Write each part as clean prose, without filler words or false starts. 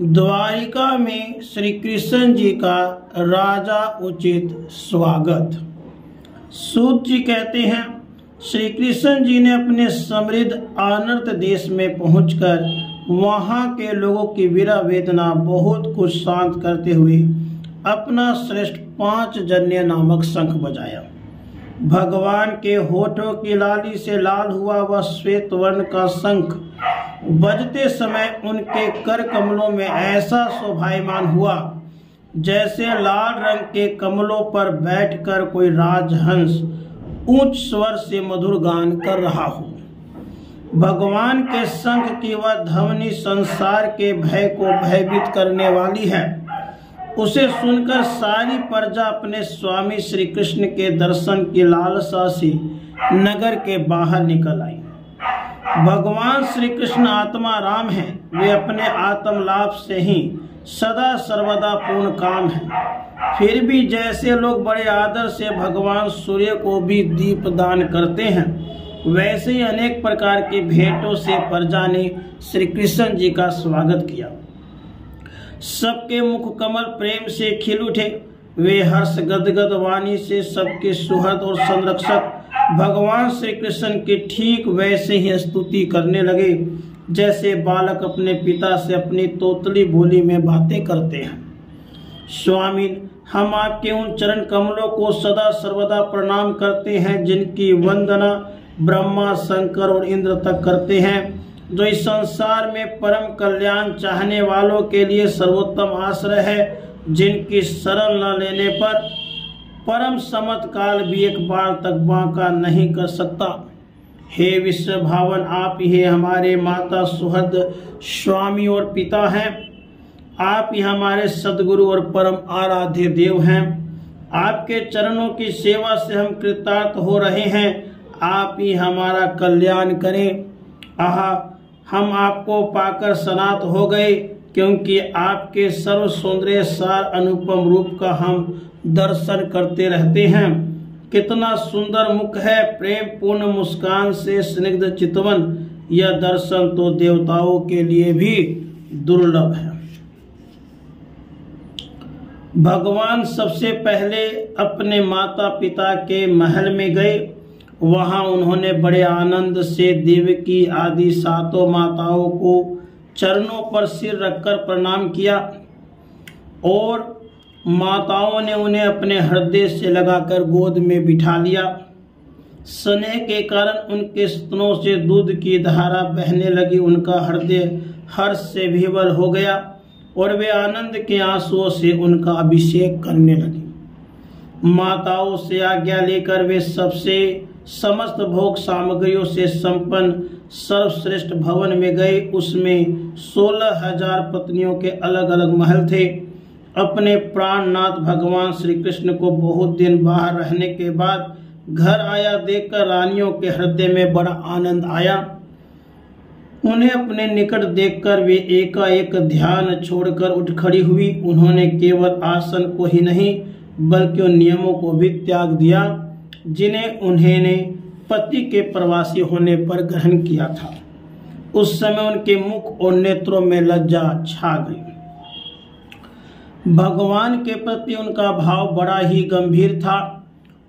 द्वारिका में श्री कृष्ण जी का राजा उचित स्वागत। सूत जी कहते हैं, श्री कृष्ण जी ने अपने समृद्ध अनर्त देश में पहुंचकर वहां के लोगों की वीरा वेदना बहुत कुछ शांत करते हुए अपना श्रेष्ठ 5 जन्य नामक शंख बजाया। भगवान के होठों की लाली से लाल हुआ वह श्वेत वर्ण का शंख बजते समय उनके कर कमलों में ऐसा शोभायमान हुआ जैसे लाल रंग के कमलों पर बैठकर कोई राजहंस उच्च स्वर से मधुर गान कर रहा हो। भगवान के शंख की वह ध्वनि संसार के भय को भयभीत करने वाली है। उसे सुनकर सारी प्रजा अपने स्वामी श्री कृष्ण के दर्शन की लालसा से नगर के बाहर निकल आई। भगवान श्री कृष्ण आत्मा राम हैं, वे अपने आत्म लाभ से ही सदा सर्वदा पूर्ण काम है। फिर भी जैसे लोग बड़े आदर से भगवान सूर्य को भी दीप दान करते हैं, वैसे ही अनेक प्रकार की भेंटों से प्रजा ने श्री कृष्ण जी का स्वागत किया। सबके मुख कमल प्रेम से खिल उठे। वे हर्ष गदगद वाणी से सबके सुहृद और संरक्षक भगवान श्री कृष्ण की ठीक वैसे ही स्तुति करने लगे जैसे बालक अपने पिता से अपनी तोतली बोली में बातें करते हैं। स्वामी, हम आपके उन चरण कमलों को सदा सर्वदा प्रणाम करते हैं जिनकी वंदना ब्रह्मा, शंकर और इंद्र तक करते हैं, जो इस संसार में परम कल्याण चाहने वालों के लिए सर्वोत्तम आश्रय है, जिनकी शरण न लेने पर परम समत काल भी एक बार तक बांका नहीं कर सकता। हे विश्व भावन, आप ही हमारे माता सुहृद स्वामी और पिता हैं। आप ही हमारे सदगुरु और परम आराध्य देव हैं। आपके चरणों की सेवा से हम कृतार्थ हो रहे हैं। आप ही हमारा कल्याण करें। आहा, हम आपको पाकर सनात हो गए, क्योंकि आपके सर्व सौंदर्य सार अनुपम रूप का हम दर्शन करते रहते हैं। कितना सुंदर मुख है, प्रेम पूर्ण मुस्कान से स्निग्ध चितवन। यह दर्शन तो देवताओं के लिए भी दुर्लभ है। भगवान सबसे पहले अपने माता पिता के महल में गए। वहां उन्होंने बड़े आनंद से देवकी आदि 7 माताओं को चरणों पर सिर रखकर प्रणाम किया और माताओं ने उन्हें अपने हृदय से लगाकर गोद में बिठा लिया। स्नेह के कारण उनके स्तनों से दूध की धारा बहने लगी। उनका हृदय हर्ष से विह्वल हो गया और वे आनंद के आंसुओं से उनका अभिषेक करने लगी। माताओं से आज्ञा लेकर वे सबसे समस्त भोग सामग्रियों से संपन्न सर्वश्रेष्ठ भवन में गए। उसमें 16,000 पत्नियों के अलग अलग महल थे। अपने प्राणनाथ भगवान श्री कृष्ण को बहुत दिन बाहर रहने के बाद घर आया देखकर रानियों के हृदय में बड़ा आनंद आया। उन्हें अपने निकट देखकर वे एकाएक ध्यान छोड़कर उठ खड़ी हुई। उन्होंने केवल आसन को ही नहीं बल्कि उन नियमों को भी त्याग दिया जिन्हें उन्होंने पति के प्रवासी होने पर ग्रहण किया था। उस समय उनके मुख और नेत्रों में लज्जा छा गई। भगवान के प्रति उनका भाव बड़ा ही गंभीर था।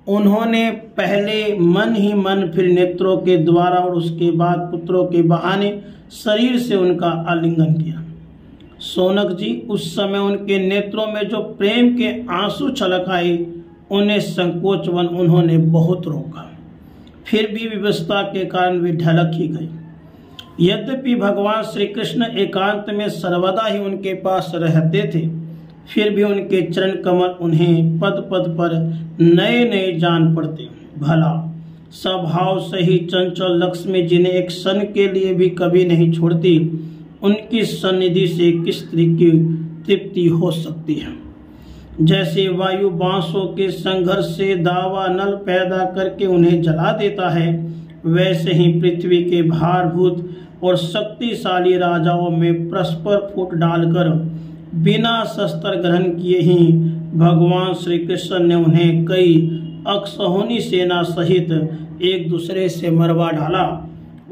उन्होंने पहले मन ही मन, फिर नेत्रों के द्वारा और उसके बाद पुत्रों के बहाने शरीर से उनका आलिंगन किया। सोनक जी, उस समय उनके नेत्रों में जो प्रेम के आंसू छलक आए, उन्हें संकोचवन उन्होंने बहुत रोका। फिर भी विवशता के कारण वे ढलक ही गए। यद्यपि भगवान श्री कृष्ण एकांत में सर्वदा ही उनके पास रहते थे, फिर भी उनके चरण कमल उन्हें पद पद पर नए नए जान पड़ते। भला स्वभाव सही चंचल लक्ष्मी, जिन्हें एक क्षण के लिए भी कभी नहीं छोड़ती, उनकी सन्निधि से किस स्त्री की तृप्ति हो सकती है। जैसे वायु बांसों के संघर्ष से दावा नल पैदा करके उन्हें जला देता है, वैसे ही पृथ्वी के भारभूत और शक्तिशाली राजाओं में परस्पर फूट डालकर बिना शस्त्र ग्रहण किए ही भगवान श्री कृष्ण ने उन्हें कई अक्षौहिणी सेना सहित एक दूसरे से मरवा डाला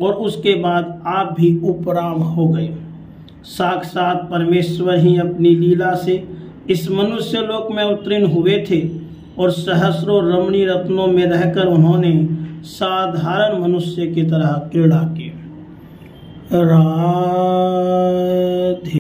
और उसके बाद आप भी उपराम हो गए। साक्षात परमेश्वर ही अपनी लीला से इस मनुष्य लोक में अवतीर्ण हुए थे और सहस्रों रमणीय रत्नों में रहकर उन्होंने साधारण मनुष्य की तरह क्रीड़ा की। राधे।